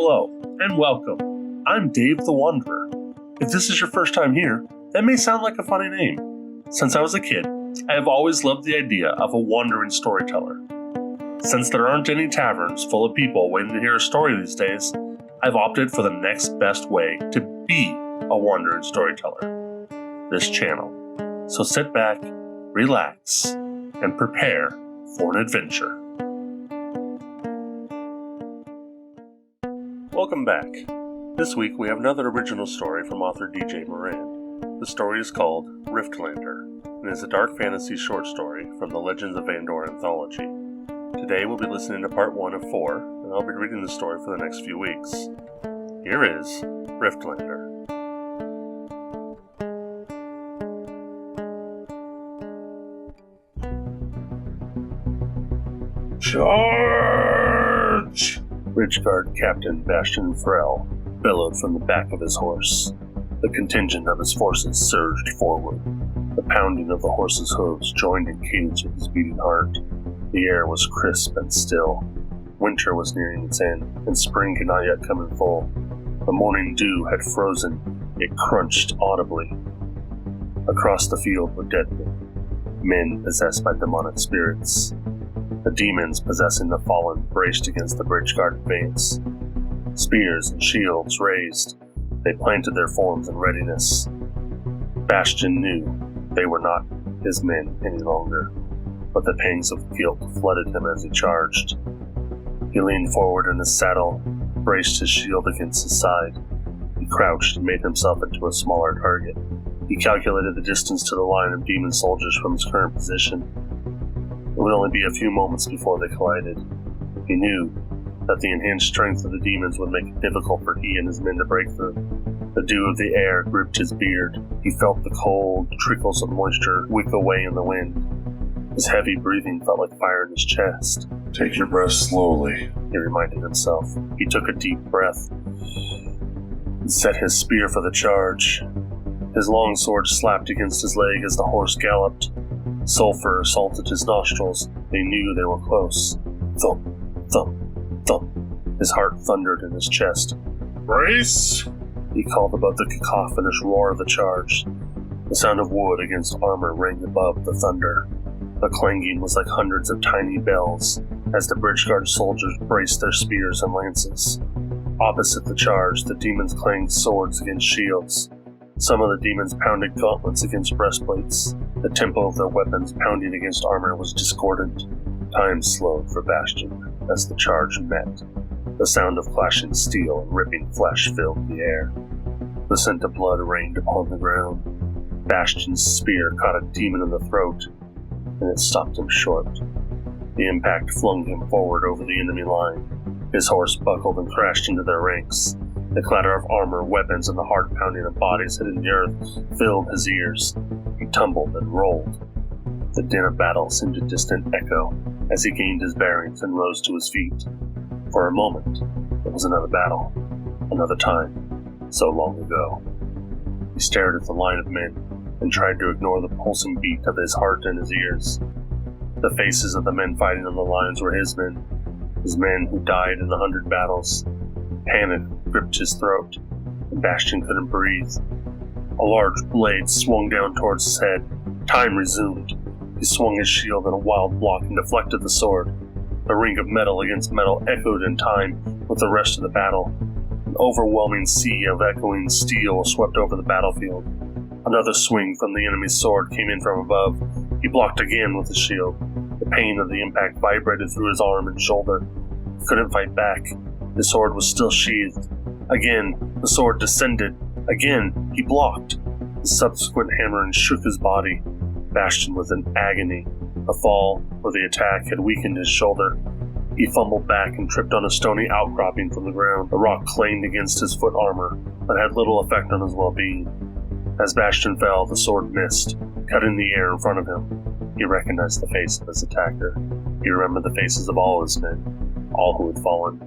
Hello, and welcome. I'm Dave the Wanderer. If this is your first time here, that may sound like a funny name. Since I was a kid, I have always loved the idea of a wandering storyteller. Since there aren't any taverns full of people waiting to hear a story these days, I've opted for the next best way to be a wandering storyteller, this channel. So sit back, relax, and prepare for an adventure. Welcome back. This week we have another original story from author DJ Morand. The story is called Riftlander, and is a dark fantasy short story from the Legends of Vandor Anthology. Today we'll be listening to part 1 of 4, and I'll be reading the story for the next few weeks. Here is Riftlander. Charge! Bridgeguard Captain Bastian Frel bellowed from the back of his horse. The contingent of his forces surged forward. The pounding of the horse's hooves joined in cadence with his beating heart. The air was crisp and still. Winter was nearing its end, and spring could not yet come in full. The morning dew had frozen, it crunched audibly. Across the field were dead men possessed by demonic spirits. The demons possessing the fallen braced against the Bridgeguard advance. Spears and shields raised, they planted their forms in readiness. Bastian knew they were not his men any longer, but the pangs of guilt flooded him as he charged. He leaned forward in his saddle, braced his shield against his side. He crouched and made himself into a smaller target. He calculated the distance to the line of demon soldiers from his current position. It would only be a few moments before they collided. He knew that the enhanced strength of the demons would make it difficult for he and his men to break through. The dew of the air gripped his beard. He felt the cold trickles of moisture wick away in the wind. His heavy breathing felt like fire in his chest. Take your breath slowly, he reminded himself. He took a deep breath and set his spear for the charge. His long sword slapped against his leg as the horse galloped. Sulfur assaulted his nostrils. They knew they were close. Thump, thump, thump. His heart thundered in his chest. Brace! He called above the cacophonous roar of the charge. The sound of wood against armor rang above the thunder. The clanging was like hundreds of tiny bells as the Bridgeguard soldiers braced their spears and lances. Opposite the charge, the demons clanged swords against shields. Some of the demons pounded gauntlets against breastplates. The tempo of their weapons pounding against armor was discordant. Time slowed for Bastian as the charge met. The sound of clashing steel and ripping flesh filled the air. The scent of blood rained upon the ground. Bastian's spear caught a demon in the throat, and it stopped him short. The impact flung him forward over the enemy line. His horse buckled and crashed into their ranks. The clatter of armor, weapons, and the hard pounding of bodies hitting the earth filled his ears. He tumbled and rolled. The din of battle seemed a distant echo as he gained his bearings and rose to his feet. For a moment, it was another battle, another time, so long ago. He stared at the line of men and tried to ignore the pulsing beat of his heart in his ears. The faces of the men fighting on the lines were his men who died in 100 battles. Panic gripped his throat, and Bastian couldn't breathe. A large blade swung down towards his head. Time resumed. He swung his shield in a wild block and deflected the sword. The ring of metal against metal echoed in time with the rest of the battle. An overwhelming sea of echoing steel swept over the battlefield. Another swing from the enemy's sword came in from above. He blocked again with his shield. The pain of the impact vibrated through his arm and shoulder. He couldn't fight back. His sword was still sheathed. Again, the sword descended. Again, he blocked. The subsequent hammering shook his body. Bastian was in agony. The fall or the attack had weakened his shoulder. He fumbled back and tripped on a stony outcropping from the ground. The rock clanged against his foot armor, but had little effect on his well-being. As Bastian fell, the sword missed, cutting the air in front of him. He recognized the face of his attacker. He remembered the faces of all his men, all who had fallen.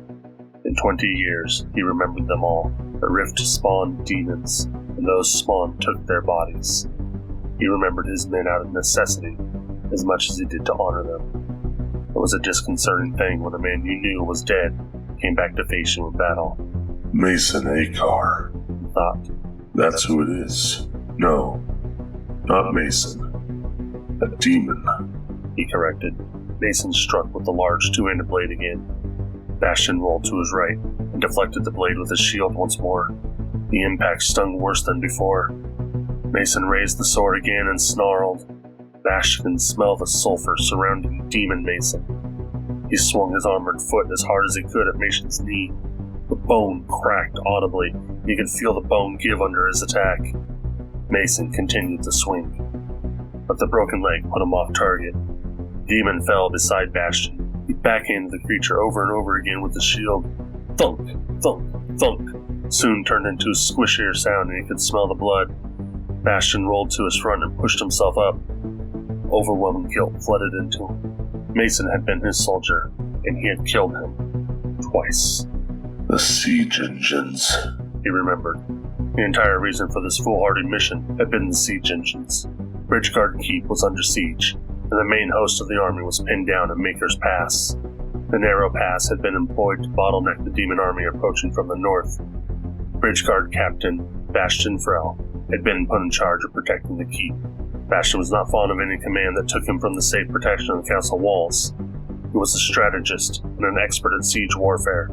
In 20 years, he remembered them all. The rift spawned demons, and those spawned took their bodies. He remembered his men out of necessity, as much as he did to honor them. It was a disconcerting thing when a man you knew was dead came back to face you in battle. Mason Akar. he thought. That's who it is. No, not Mason. A demon. He corrected. Mason struck with the large two-handed blade again. Bastion rolled to his right and deflected the blade with his shield once more. The impact stung worse than before. Mason raised the sword again and snarled. Bastion could smell the sulfur surrounding Demon Mason. He swung his armored foot as hard as he could at Mason's knee. The bone cracked audibly. He could feel the bone give under his attack. Mason continued to swing, but the broken leg put him off target. Demon fell beside Bastion. He backhanded the creature over and over again with the shield. Thunk, thunk, thunk. Soon turned into a squishier sound, and he could smell the blood. Bastion rolled to his front and pushed himself up. Overwhelming guilt flooded into him. Mason had been his soldier, and he had killed him. Twice. The siege engines. He remembered. The entire reason for this foolhardy mission had been the siege engines. Bridgeguard Keep was under siege, and the main host of the army was pinned down at Maker's Pass. The narrow pass had been employed to bottleneck the demon army approaching from the north. Bridgeguard Captain Bastion Frel had been put in charge of protecting the keep. Bastion was not fond of any command that took him from the safe protection of the castle walls. He was a strategist and an expert at siege warfare.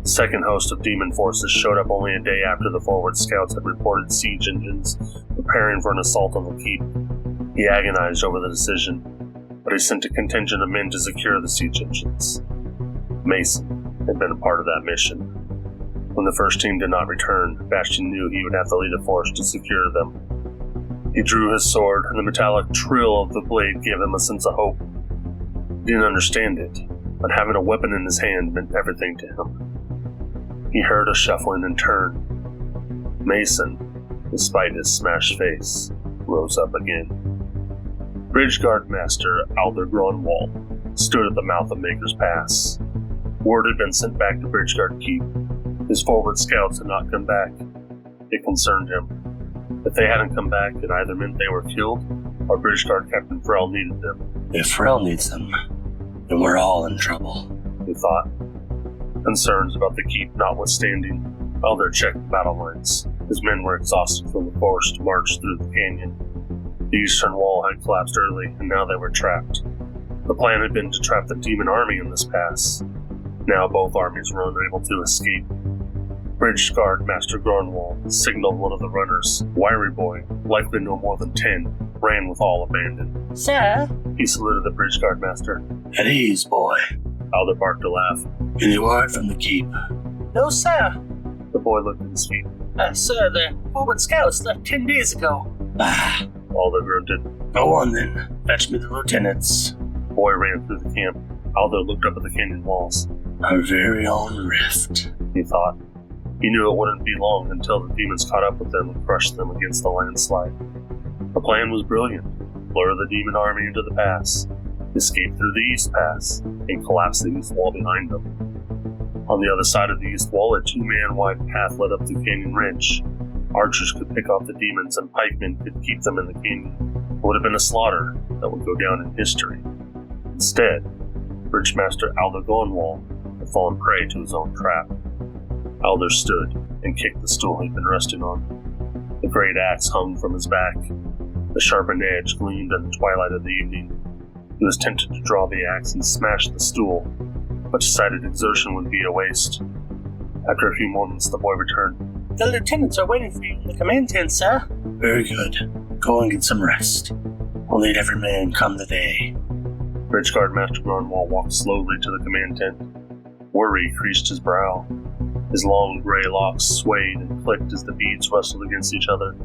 The second host of demon forces showed up only a day after the forward scouts had reported siege engines preparing for an assault on the keep. He agonized over the decision, but he sent a contingent of men to secure the siege engines. Mason had been a part of that mission. When the first team did not return, Bastion knew he would have to lead a force to secure them. He drew his sword, and the metallic trill of the blade gave him a sense of hope. He didn't understand it, but having a weapon in his hand meant everything to him. He heard a shuffling and turned. Mason, despite his smashed face, rose up again. Bridgeguard Master Alder Gronwall stood at the mouth of Maker's Pass. Word had been sent back to Bridgeguard Keep. His forward scouts had not come back. It concerned him. If they hadn't come back, it either meant they were killed, or Bridgeguard Captain Frel needed them. If Frel needs them, then we're all in trouble, he thought. Concerns about the keep notwithstanding, Alder checked the battle lines. His men were exhausted from the forced march through the canyon. The eastern wall had collapsed early, and now they were trapped. The plan had been to trap the demon army in this pass. Now both armies were unable to escape. Bridgeguard Master Gronwall signaled one of the runners, wiry boy, likely no more than 10, ran with all abandon. Sir? He saluted the Bridgeguard Master. At ease, boy. Alder barked a laugh. Any word from the keep? No, sir. The boy looked at his feet. Sir, the forward scouts left 10 days ago. Ah, Alder grunted. go on then. Fetch me the lieutenants. The boy ran through the camp. Alder looked up at the canyon walls. Our very own Rift. He thought. He knew it wouldn't be long until the demons caught up with them and crushed them against the landslide. The plan was brilliant. Lure the demon army into the pass, escape through the east pass, and collapse the east wall behind them. On the other side of the east wall, a two-man-wide path led up to Canyon Ridge. Archers could pick off the demons, and pikemen could keep them in the canyon. It would have been a slaughter that would go down in history. Instead, Bridgemaster Alder Gonwall had fallen prey to his own trap. Alder stood and kicked the stool he'd been resting on. The great axe hung from his back. The sharpened edge gleamed in the twilight of the evening. He was tempted to draw the axe and smash the stool, but decided exertion would be a waste. After a few moments, the boy returned. The lieutenants are waiting for you in the command tent, sir. Very good. Go and get some rest. We'll need every man come the day. Bridgeguard Master Gronwall walked slowly to the command tent. Worry creased his brow. His long gray locks swayed and clicked as the beads rustled against each other.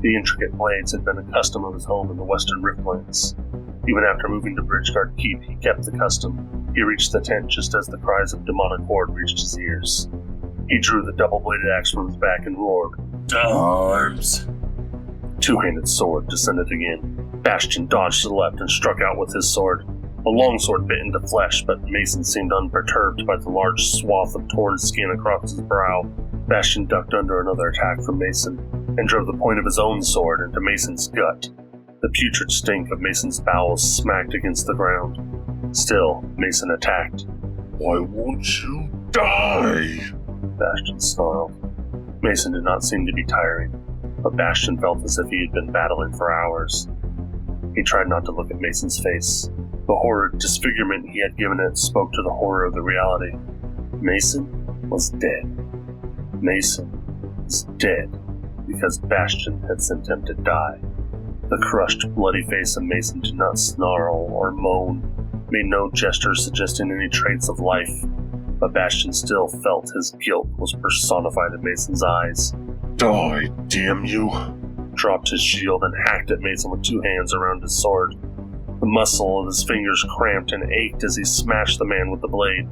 The intricate blades had been a custom of his home in the western Riftlands. Even after moving to Bridgeguard Keep, he kept the custom. He reached the tent just as the cries of demonic horde reached his ears. He drew the double-bladed axe from his back and roared. Arms. Two-handed sword descended again. Bastion dodged to the left and struck out with his sword. A longsword bit into flesh, but Mason seemed unperturbed by the large swath of torn skin across his brow. Bastion ducked under another attack from Mason and drove the point of his own sword into Mason's gut. The putrid stink of Mason's bowels smacked against the ground. Still, Mason attacked. Why won't you die? Bastion snarled. Mason did not seem to be tiring, but Bastion felt as if he had been battling for hours. He tried not to look at Mason's face. The horrid disfigurement he had given it spoke to the horror of the reality. Mason was dead. Mason was dead because Bastion had sent him to die. The crushed, bloody face of Mason did not snarl or moan, made no gesture suggesting any traits of life, but Bastion still felt his guilt was personified in Mason's eyes. Die, damn you! Dropped his shield and hacked at Mason with two hands around his sword. The muscle of his fingers cramped and ached as he smashed the man with the blade.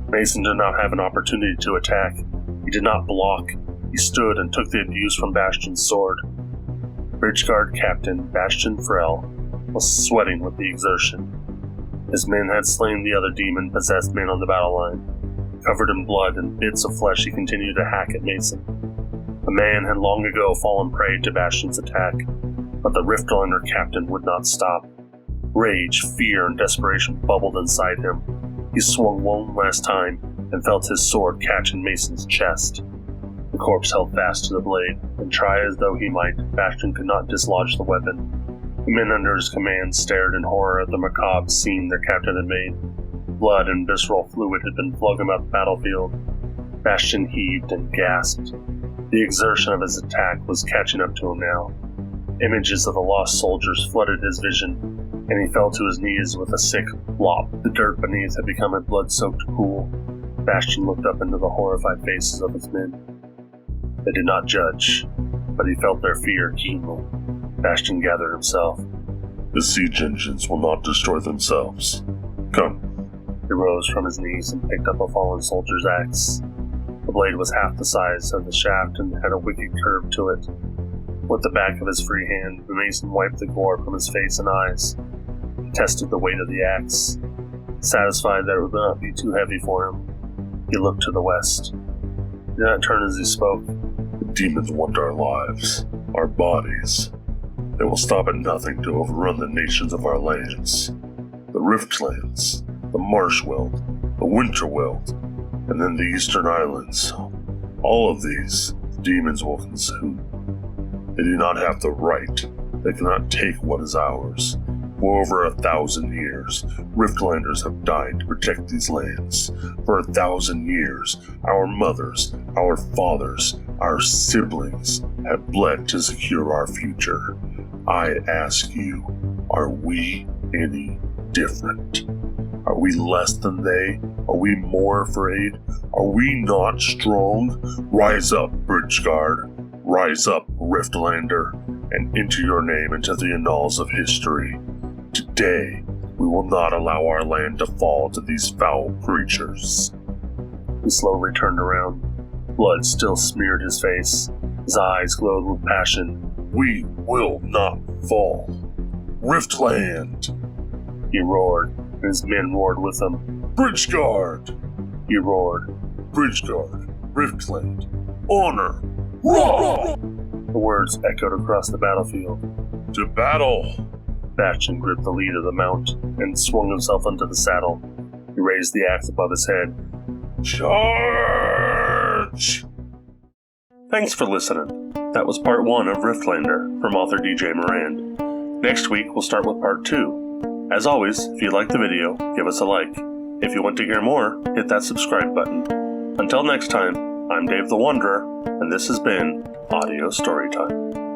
Mason did not have an opportunity to attack. He did not block. He stood and took the abuse from Bastion's sword. Bridgeguard Captain Bastion Frel was sweating with the exertion. His men had slain the other demon-possessed man on the battle line. Covered in blood and bits of flesh, he continued to hack at Mason. The man had long ago fallen prey to Bastion's attack, but the Riftlander captain would not stop. Rage, fear, and desperation bubbled inside him. He swung one last time and felt his sword catch in Mason's chest. The corpse held fast to the blade, and try as though he might, Bastion could not dislodge the weapon. The men under his command stared in horror at the macabre scene their captain had made. Blood and visceral fluid had been flowing about the battlefield. Bastion heaved and gasped. The exertion of his attack was catching up to him now. Images of the lost soldiers flooded his vision, and he fell to his knees with a sick flop. The dirt beneath had become a blood-soaked pool. Bastion looked up into the horrified faces of his men. They did not judge, but he felt their fear keenly. Bastion gathered himself. The siege engines will not destroy themselves. Come. He rose from his knees and picked up a fallen soldier's axe. The blade was half the size of the shaft and had a wicked curve to it. With the back of his free hand, the mason wiped the gore from his face and eyes. He tested the weight of the axe. Satisfied that it would not be too heavy for him, he looked to the west. He did not turn as he spoke. The demons want our lives, our bodies. They will stop at nothing to overrun the nations of our lands. The Riftlands, the Marshweld, the Winterweld, and then the Eastern Islands. All of these, the demons will consume. They do not have the right. They cannot take what is ours. For over 1,000 years, Riftlanders have died to protect these lands. For 1,000 years, our mothers, our fathers, our siblings have bled to secure our future. I ask you, are we any different? Are we less than they? Are we more afraid? Are we not strong? Rise up, Bridgeguard. Rise up, Riftlander, and enter your name into the annals of history. Today, we will not allow our land to fall to these foul creatures. He slowly turned around. Blood still smeared his face. His eyes glowed with passion. We will not fall. Riftland! He roared, and his men roared with him. Bridgeguard! He roared. Bridgeguard, Riftland, honor! Roar! The words echoed across the battlefield. To battle! Bastion gripped the lead of the mount and swung himself into the saddle. He raised the axe above his head. Charge! Thanks for listening. That was part 1 of Riftlander from author DJ Morand. Next week we'll start with part 2. As always, if you liked the video, give us a like. If you want to hear more, hit that subscribe button. Until next time, I'm Dave the Wanderer, and this has been Audio Storytime.